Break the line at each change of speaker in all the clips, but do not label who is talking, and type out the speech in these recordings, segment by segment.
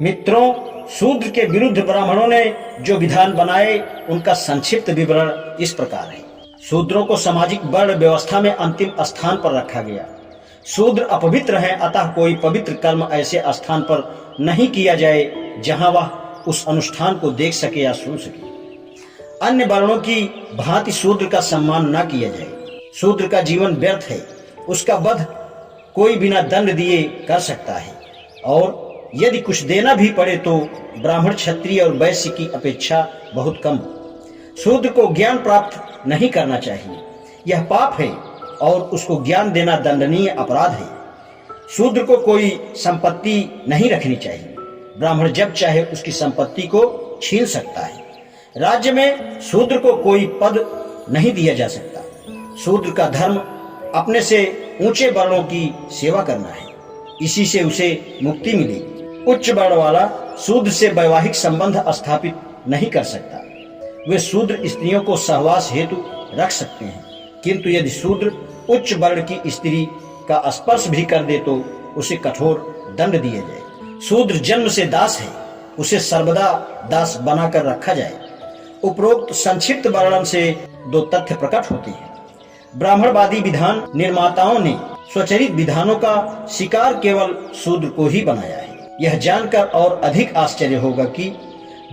मित्रों, शूद्र के विरुद्ध ब्राह्मणों ने जो विधान बनाए उनका संक्षिप्त विवरण इस प्रकार है। शूद्रों को सामाजिक वर्ण व्यवस्था में अंतिम स्थान पर रखा गया। शूद्र अपवित्र हैं, अतः कोई पवित्र कर्म ऐसे स्थान पर नहीं किया जाए जहां वह उस अनुष्ठान को देख सके या सुन सके। अन्य वर्णों की भांति शूद्र का सम्मान न किया जाए। शूद्र का जीवन व्यर्थ है, उसका वध कोई बिना दंड दिए कर सकता है, और यदि कुछ देना भी पड़े तो ब्राह्मण, क्षत्रिय और वैश्य की अपेक्षा बहुत कम। शूद्र को ज्ञान प्राप्त नहीं करना चाहिए, यह पाप है और उसको ज्ञान देना दंडनीय अपराध है। शूद्र को कोई संपत्ति नहीं रखनी चाहिए। ब्राह्मण जब चाहे उसकी संपत्ति को छीन सकता है। राज्य में शूद्र को कोई पद नहीं दिया जा सकता। शूद्र का धर्म अपने से ऊंचे वर्णों की सेवा करना है, इसी से उसे मुक्ति मिलेगी। उच्च वर्ण वाला शूद्र से वैवाहिक संबंध स्थापित नहीं कर सकता। वे शूद्र स्त्रियों को सहवास हेतु रख सकते हैं, किंतु यदि शूद्र उच्च वर्ण की स्त्री का स्पर्श भी कर दे तो उसे कठोर दंड दिया जाए। शूद्र जन्म से दास है, उसे सर्वदा दास बनाकर रखा जाए। उपरोक्त संक्षिप्त वर्णन से दो तथ्य प्रकट होते हैं। ब्राह्मणवादी विधान निर्माताओं ने स्वचरित विधानों का शिकार केवल शूद्र को ही बनाया है। यह जानकर और अधिक आश्चर्य होगा कि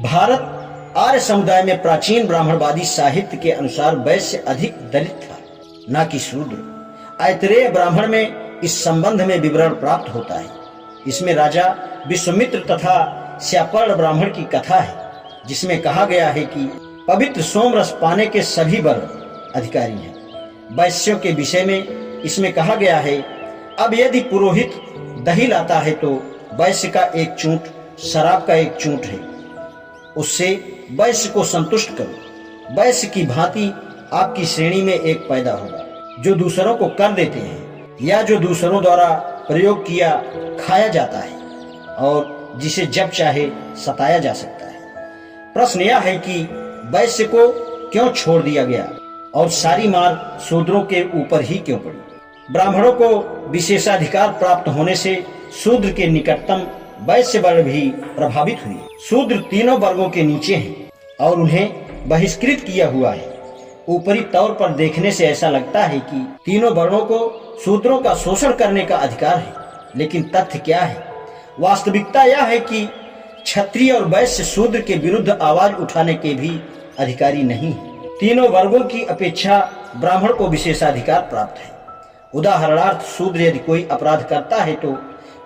भारत आर्य समुदाय में प्राचीन ब्राह्मणवादी साहित्य के अनुसार वैश्य अधिक दलित था, न कि शूद्र। ऐतरेय ब्राह्मण में इस संबंध में विवरण प्राप्त होता है। इसमें राजा विश्वामित्र तथा श्यापर्ण ब्राह्मण की कथा है, जिसमें कहा गया है कि पवित्र सोमरस पाने के सभी वर्ण अधिकारी हैं। वैश्यों के विषय में इसमें कहा गया है, अब यदि पुरोहित दही लाता है तो वैश्य का एक चूंट शराब का एक चूंट है, उससे वैश्य को संतुष्ट करो। वैश्य की भांति आपकी श्रेणी में एक पैदा होगा, जो दूसरों को कर देते हैं या जो दूसरों द्वारा प्रयोग किया खाया जाता है और जिसे जब चाहे सताया जा सकता है। प्रश्न यह है कि वैश्य को क्यों छोड़ दिया गया और सारी मार शूद्रों के ऊपर ही क्यों पड़ी। ब्राह्मणों को विशेषाधिकार प्राप्त होने से शूद्र के निकटतम वैश्य वर्ण भी प्रभावित हुए। शूद्र तीनों वर्गों के नीचे हैं और उन्हें बहिष्कृत किया हुआ है। ऊपरी तौर पर देखने से ऐसा लगता है कि तीनों वर्णों को शूद्रों का शोषण करने का अधिकार है, लेकिन तथ्य क्या है? वास्तविकता यह है कि क्षत्रिय और वैश्य शूद्र के विरुद्ध आवाज उठाने के भी अधिकारी नहीं है। तीनों वर्गों की अपेक्षा ब्राह्मण को विशेषाधिकार प्राप्त है। उदाहरणार्थ, शूद्र यदि कोई अपराध करता है तो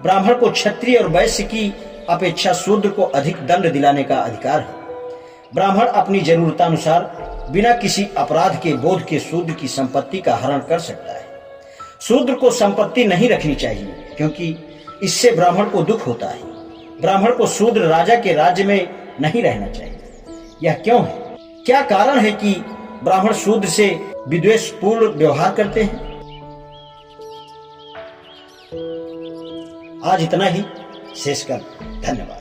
ब्राह्मण को क्षत्रिय और वैश्य की अपेक्षा शूद्र को अधिक दंड दिलाने का अधिकार है। ब्राह्मण अपनी जरूरतानुसार बिना किसी अपराध के बोध के शूद्र की संपत्ति का हरण कर सकता है। शूद्र को संपत्ति नहीं रखनी चाहिए, क्योंकि इससे ब्राह्मण को दुख होता है। ब्राह्मण को शूद्र राजा के राज्य में नहीं रहना चाहिए। यह क्यों है? क्या कारण है कि ब्राह्मण शूद्र से विद्वेषपूर्ण व्यवहार करते हैं? आज इतना ही, शेष कर। धन्यवाद।